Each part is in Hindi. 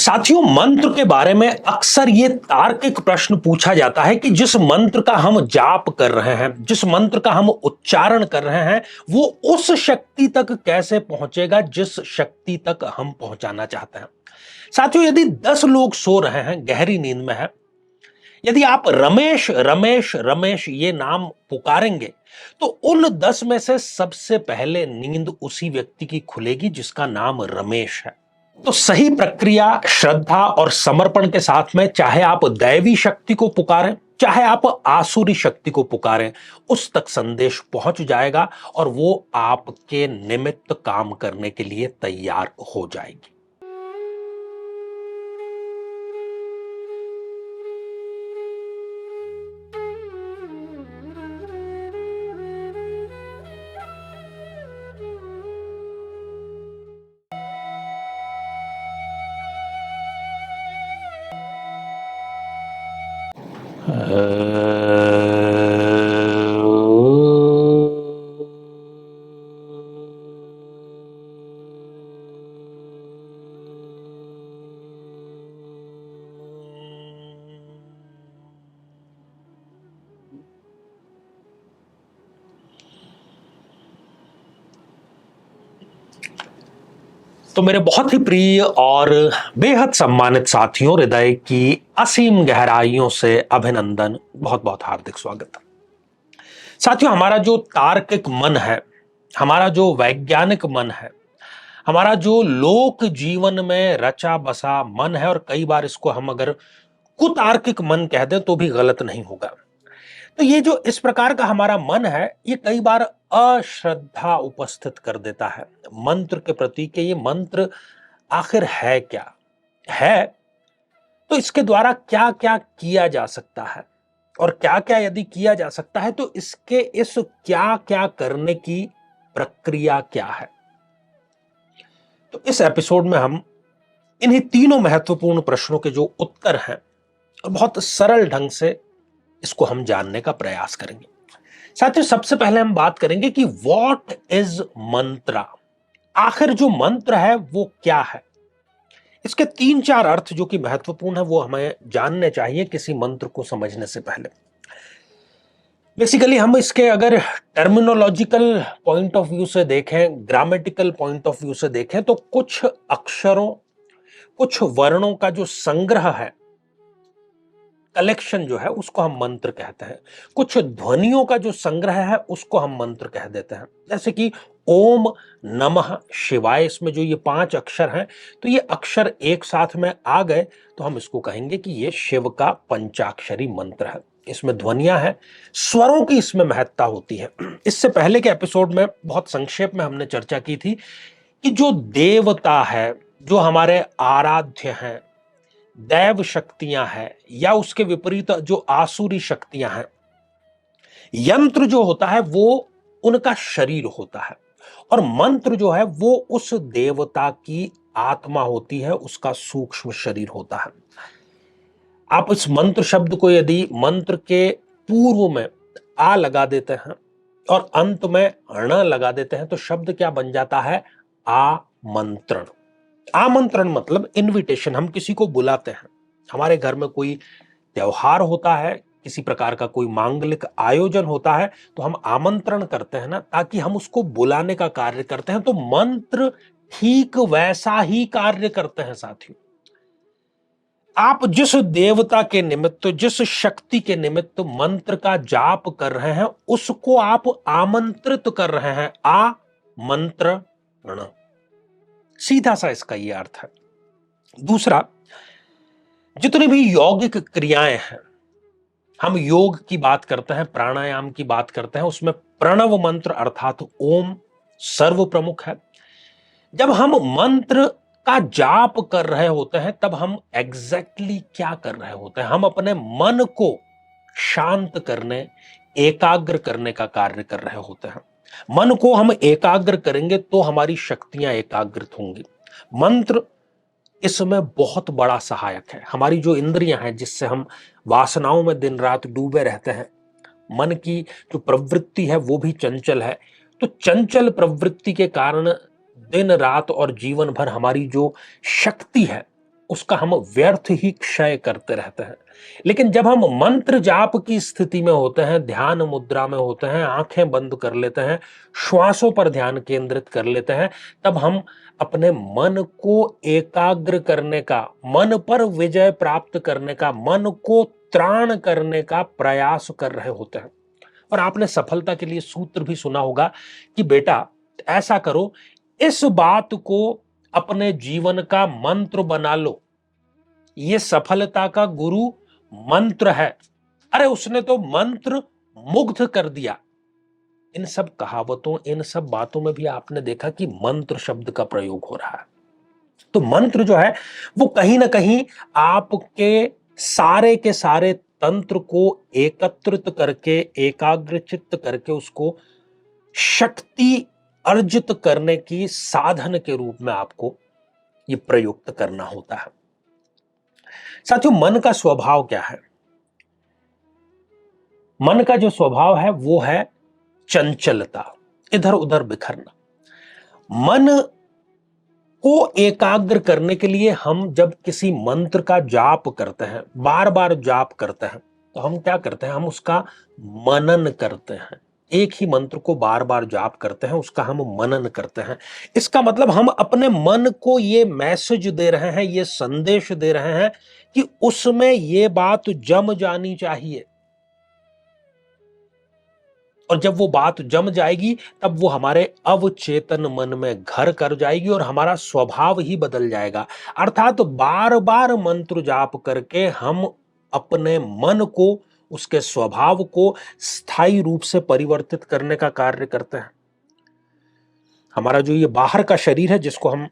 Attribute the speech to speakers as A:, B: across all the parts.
A: साथियों, मंत्र के बारे में अक्सर ये तार्किक प्रश्न पूछा जाता है कि जिस मंत्र का हम जाप कर रहे हैं, जिस मंत्र का हम उच्चारण कर रहे हैं, वो उस शक्ति तक कैसे पहुंचेगा जिस शक्ति तक हम पहुंचाना चाहते हैं। साथियों, यदि 10 लोग सो रहे हैं, गहरी नींद में है, यदि आप रमेश रमेश रमेश ये नाम पुकारेंगे तो उन 10 में से सबसे पहले नींद उसी व्यक्ति की खुलेगी जिसका नाम रमेश है। तो सही प्रक्रिया, श्रद्धा और समर्पण के साथ में चाहे आप दैवी शक्ति को पुकारें, चाहे आप आसुरी शक्ति को पुकारें, उस तक संदेश पहुंच जाएगा और वो आपके निमित्त काम करने के लिए तैयार हो जाएगी। तो मेरे बहुत ही प्रिय और बेहद सम्मानित साथियों, हृदय की असीम गहराइयों से अभिनंदन, बहुत बहुत हार्दिक स्वागत है। साथियों, हमारा जो तार्किक मन है, हमारा जो वैज्ञानिक मन है, हमारा जो लोक जीवन में रचा बसा मन है, और कई बार इसको हम अगर कुतार्किक मन कह दें तो भी गलत नहीं होगा। तो ये जो इस प्रकार का हमारा मन है, ये कई बार अश्रद्धा उपस्थित कर देता है मंत्र के प्रति कि ये मंत्र आखिर है क्या है, तो इसके द्वारा क्या क्या किया जा सकता है, और क्या क्या यदि किया जा सकता है तो इसके इस क्या क्या करने की प्रक्रिया क्या है। तो इस एपिसोड में हम इन्हीं तीनों महत्वपूर्ण प्रश्नों के जो उत्तर हैं, बहुत सरल ढंग से इसको हम जानने का प्रयास करेंगे। साथियों, सबसे पहले हम बात करेंगे कि व्हाट इज मंत्रा। आखिर जो मंत्र है वो क्या है। इसके 3-4 अर्थ जो कि महत्वपूर्ण है वो हमें जानने चाहिए किसी मंत्र को समझने से पहले। बेसिकली हम इसके अगर टर्मिनोलॉजिकल पॉइंट ऑफ व्यू से देखें, ग्रामेटिकल पॉइंट ऑफ व्यू से देखें, तो कुछ अक्षरों, कुछ वर्णों का जो संग्रह है, कलेक्शन जो है, उसको हम मंत्र कहते हैं। कुछ ध्वनियों का जो संग्रह है उसको हम मंत्र कह देते हैं। जैसे कि ओम नमः शिवाय, इसमें जो ये 5 अक्षर हैं, तो ये अक्षर एक साथ में आ गए तो हम इसको कहेंगे कि ये शिव का पंचाक्षरी मंत्र है। इसमें ध्वनियां हैं, स्वरों की इसमें महत्ता होती है। इससे पहले के एपिसोड में बहुत संक्षेप में हमने चर्चा की थी कि जो देवता है, जो हमारे आराध्य हैं, दैव शक्तियां हैं, या उसके विपरीत जो आसुरी शक्तियां हैं, यंत्र जो होता है वो उनका शरीर होता है, और मंत्र जो है वो उस देवता की आत्मा होती है, उसका सूक्ष्म शरीर होता है। आप इस मंत्र शब्द को यदि मंत्र के पूर्व में आ लगा देते हैं और अंत में ण लगा देते हैं तो शब्द क्या बन जाता है? आमंत्रण। आमंत्रण मतलब इनविटेशन। हम किसी को बुलाते हैं, हमारे घर में कोई त्योहार होता है, किसी प्रकार का कोई मांगलिक आयोजन होता है, तो हम आमंत्रण करते हैं ना, ताकि हम उसको बुलाने का कार्य करते हैं। तो मंत्र ठीक वैसा ही कार्य करते हैं साथियों। आप जिस देवता के निमित्त, जिस शक्ति के निमित्त मंत्र का जाप कर रहे हैं, उसको आप आमंत्रित कर रहे हैं। आमंत्रण, सीधा सा इसका ये अर्थ है। दूसरा, जितनी भी यौगिक क्रियाएं हैं, हम योग की बात करते हैं, प्राणायाम की बात करते हैं, उसमें प्रणव मंत्र अर्थात ओम सर्व प्रमुख है। जब हम मंत्र का जाप कर रहे होते हैं तब हम एग्जैक्टली क्या कर रहे होते हैं? हम अपने मन को शांत करने, एकाग्र करने का कार्य कर रहे होते हैं। मन को हम एकाग्र करेंगे तो हमारी शक्तियां एकाग्रित होंगी। मंत्र इसमें बहुत बड़ा सहायक है। हमारी जो इंद्रियां हैं, जिससे हम वासनाओं में दिन रात डूबे रहते हैं, मन की जो प्रवृत्ति है वो भी चंचल है। तो चंचल प्रवृत्ति के कारण दिन रात और जीवन भर हमारी जो शक्ति है उसका हम व्यर्थ ही क्षय करते रहते हैं। लेकिन जब हम मंत्र जाप की स्थिति में होते हैं, ध्यान मुद्रा में होते हैं, आंखें बंद कर लेते हैं, श्वासों पर ध्यान केंद्रित कर लेते हैं, तब हम अपने मन को एकाग्र करने का, मन पर विजय प्राप्त करने का, मन को त्राण करने का प्रयास कर रहे होते हैं। और आपने सफलता के लिए सूत्र भी सुना होगा कि बेटा ऐसा करो, इस बात को अपने जीवन का मंत्र बना लो, ये सफलता का गुरु मंत्र है। अरे उसने तो मंत्र मुग्ध कर दिया। इन सब कहावतों, इन सब बातों में भी आपने देखा कि मंत्र शब्द का प्रयोग हो रहा है। तो मंत्र जो है वो कहीं ना कहीं आपके सारे के सारे तंत्र को एकत्रित करके, एकाग्रचित्त करके उसको शक्ति अर्जित करने की साधन के रूप में आपको ये प्रयुक्त करना होता है। साथियों, मन का स्वभाव क्या है? मन का जो स्वभाव है वो है चंचलता, इधर उधर बिखरना। मन को एकाग्र करने के लिए हम जब किसी मंत्र का जाप करते हैं, बार बार जाप करते हैं, तो हम क्या करते हैं? हम उसका मनन करते हैं। एक ही मंत्र को बार बार जाप करते हैं, उसका हम मनन करते हैं। इसका मतलब हम अपने मन को ये मैसेज दे रहे हैं, ये संदेश दे रहे हैं कि उसमें ये बात जम जानी चाहिए। और जब वो बात जम जाएगी तब वो हमारे अवचेतन मन में घर कर जाएगी और हमारा स्वभाव ही बदल जाएगा। अर्थात बार बार मंत्र जाप करके हम अपने मन को, उसके स्वभाव को स्थायी रूप से परिवर्तित करने का कार्य करते हैं। हमारा जो ये बाहर का शरीर है, जिसको हम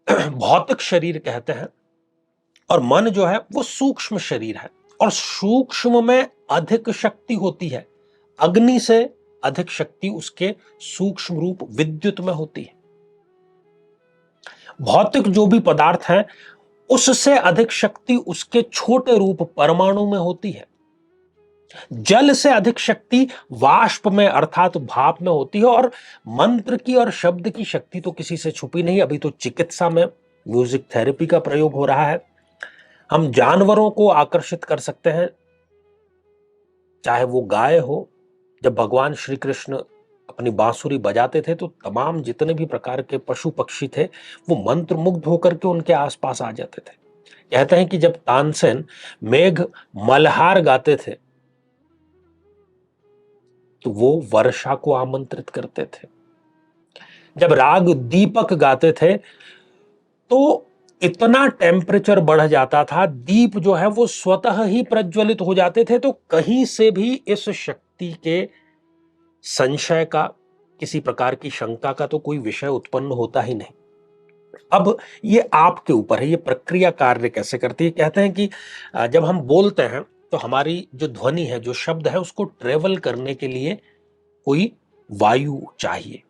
A: भौतिक शरीर कहते हैं, और मन जो है वो सूक्ष्म शरीर है, और सूक्ष्म में अधिक शक्ति होती है। अग्नि से अधिक शक्ति उसके सूक्ष्म रूप विद्युत में होती है। भौतिक जो भी पदार्थ है उससे अधिक शक्ति उसके छोटे रूप परमाणु में होती है। जल से अधिक शक्ति वाष्प में अर्थात भाप में होती है। और मंत्र की और शब्द की शक्ति तो किसी से छुपी नहीं। अभी तो चिकित्सा में म्यूजिक थेरेपी का प्रयोग हो रहा है। हम जानवरों को आकर्षित कर सकते हैं, चाहे वो गाय हो। जब भगवान श्री कृष्ण अपनी बांसुरी बजाते थे तो तमाम जितने भी प्रकार के पशु पक्षी थे वो मंत्र मुग्ध होकर के उनके आसपास आ जाते थे। कहते हैं कि जब तानसेन मेघ मल्हार गाते थे तो वो वर्षा को आमंत्रित करते थे। जब राग दीपक गाते थे तो इतना टेम्परेचर बढ़ जाता था, दीप जो है वो स्वतः ही प्रज्वलित हो जाते थे। तो कहीं से भी इस शक्ति के संशय का, किसी प्रकार की शंका का तो कोई विषय उत्पन्न होता ही नहीं। अब ये आपके ऊपर है, ये प्रक्रिया कार्य कैसे करती है। कहते हैं कि जब हम बोलते हैं तो हमारी जो ध्वनि है, जो शब्द है, उसको ट्रेवल करने के लिए कोई वायु चाहिए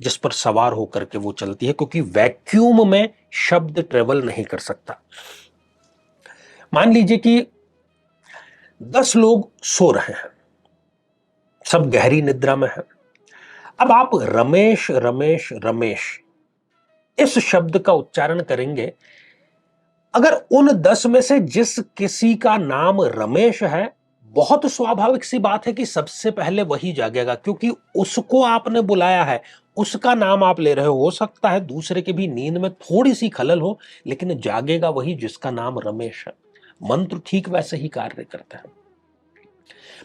A: जिस पर सवार होकर के वो चलती है, क्योंकि वैक्यूम में शब्द ट्रेवल नहीं कर सकता। मान लीजिए कि 10 लोग सो रहे हैं, सब गहरी निद्रा में है। अब आप रमेश रमेश रमेश इस शब्द का उच्चारण करेंगे। अगर उन 10 में से जिस किसी का नाम रमेश है, बहुत स्वाभाविक सी बात है कि सबसे पहले वही जागेगा, क्योंकि उसको आपने बुलाया है, उसका नाम आप ले रहे हो सकता है दूसरे के भी नींद में थोड़ी सी खलल हो, लेकिन जागेगा वही जिसका नाम रमेश है। मंत्र ठीक वैसे ही कार्य करता है।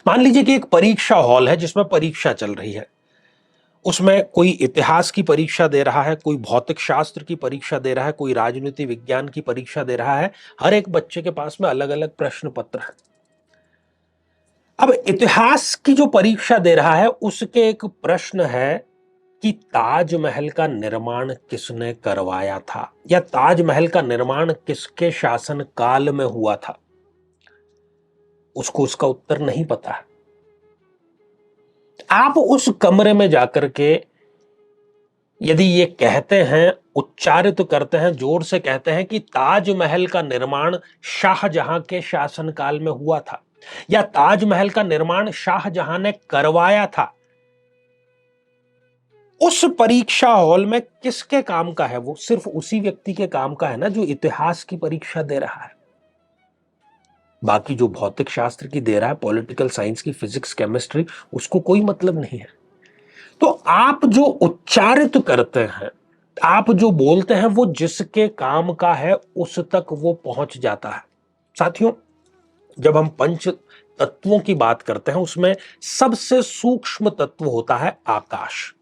A: मान लीजिए कि एक परीक्षा हॉल है जिसमें परीक्षा चल रही है। उसमें कोई इतिहास की परीक्षा दे रहा है, कोई भौतिक शास्त्र की परीक्षा दे रहा है, कोई राजनीति विज्ञान की परीक्षा दे रहा है। हर एक बच्चे के पास में अलग अलग प्रश्न पत्र है। अब इतिहास की जो परीक्षा दे रहा है उसके एक प्रश्न है कि ताजमहल का निर्माण किसने करवाया था, या ताजमहल का निर्माण किसके शासन काल में हुआ था। उसको उसका उत्तर नहीं पता है। आप उस कमरे में जाकर के यदि ये कहते हैं, उच्चारित करते हैं, जोर से कहते हैं कि ताजमहल का निर्माण शाहजहां के शासनकाल में हुआ था, या ताजमहल का निर्माण शाहजहां ने करवाया था, उस परीक्षा हॉल में किसके काम का है वो? सिर्फ उसी व्यक्ति के काम का है ना जो इतिहास की परीक्षा दे रहा है। बाकी जो भौतिक शास्त्र की दे रहा है, पॉलिटिकल साइंस की, फिजिक्स, केमिस्ट्री, उसको कोई मतलब नहीं है। तो आप जो उच्चारित करते हैं, आप जो बोलते हैं, वो जिसके काम का है उस तक वो पहुंच जाता है। साथियों, जब हम पंच तत्वों की बात करते हैं, उसमें सबसे सूक्ष्म तत्व होता है आकाश,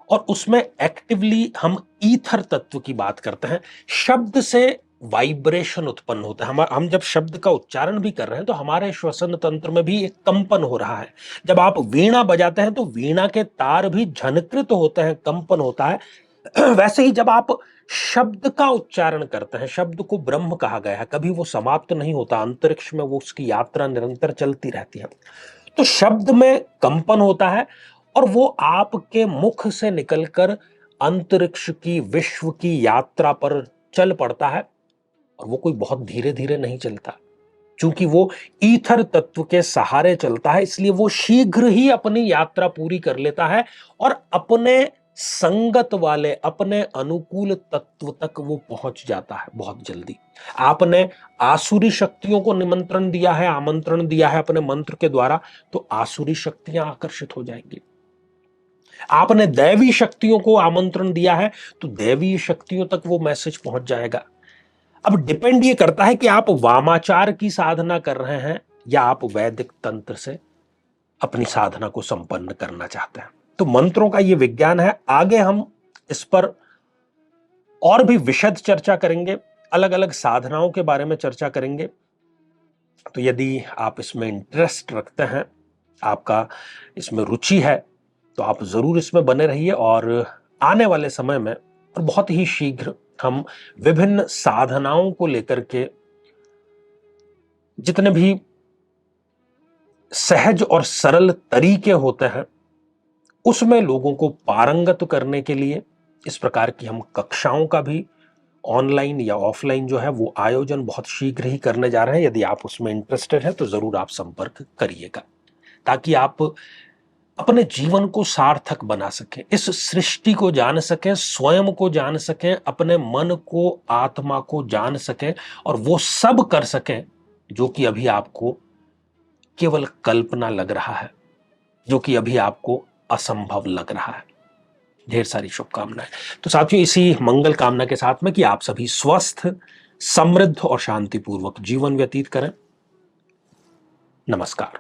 A: और उसमें एक्टिवली हम ईथर तत्व की बात करते हैं। शब्द से वाइब्रेशन उत्पन्न होता है। हम जब शब्द का उच्चारण भी कर रहे हैं तो हमारे श्वसन तंत्र में भी एक कंपन हो रहा है। जब आप वीणा बजाते हैं तो वीणा के तार भी झनकृत होते हैं, कंपन होता है। वैसे ही जब आप शब्द का उच्चारण करते हैं, शब्द को ब्रह्म कहा गया है, कभी वो समाप्त नहीं होता, अंतरिक्ष में वो उसकी यात्रा निरंतर चलती रहती है। तो शब्द में कंपन होता है और वो आपके मुख से निकलकर अंतरिक्ष की, विश्व की यात्रा पर चल पड़ता है। और वो कोई बहुत धीरे धीरे नहीं चलता, क्योंकि वो ईथर तत्व के सहारे चलता है, इसलिए वो शीघ्र ही अपनी यात्रा पूरी कर लेता है और अपने संगत वाले, अपने अनुकूल तत्व तक वो पहुंच जाता है बहुत जल्दी। आपने आसुरी शक्तियों को निमंत्रण दिया है, आमंत्रण दिया है अपने मंत्र के द्वारा, तो आसुरी शक्तियां आकर्षित हो जाएंगी। आपने दैवी शक्तियों को आमंत्रण दिया है तो दैवी शक्तियों तक वो मैसेज पहुंच जाएगा। अब डिपेंड ये करता है कि आप वामाचार की साधना कर रहे हैं या आप वैदिक तंत्र से अपनी साधना को संपन्न करना चाहते हैं। तो मंत्रों का ये विज्ञान है। आगे हम इस पर और भी विशद चर्चा करेंगे, अलग अलग साधनाओं के बारे में चर्चा करेंगे। तो यदि आप इसमें इंटरेस्ट रखते हैं, आपका इसमें रुचि है, तो आप जरूर इसमें बने रहिए। और आने वाले समय में और बहुत ही शीघ्र हम विभिन्न साधनाओं को लेकर के जितने भी सहज और सरल तरीके होते हैं उसमें लोगों को पारंगत करने के लिए इस प्रकार की हम कक्षाओं का भी ऑनलाइन या ऑफलाइन जो है वो आयोजन बहुत शीघ्र ही करने जा रहे हैं। यदि आप उसमें इंटरेस्टेड हैं तो जरूर आप संपर्क करिएगा, ताकि आप अपने जीवन को सार्थक बना सकें, इस सृष्टि को जान सकें, स्वयं को जान सकें, अपने मन को, आत्मा को जान सकें और वो सब कर सकें जो कि अभी आपको केवल कल्पना लग रहा है, जो कि अभी आपको असंभव लग रहा है। ढेर सारी शुभकामनाएं। तो साथियों, इसी मंगल कामना के साथ में कि आप सभी स्वस्थ, समृद्ध और शांतिपूर्वक जीवन व्यतीत करें। नमस्कार।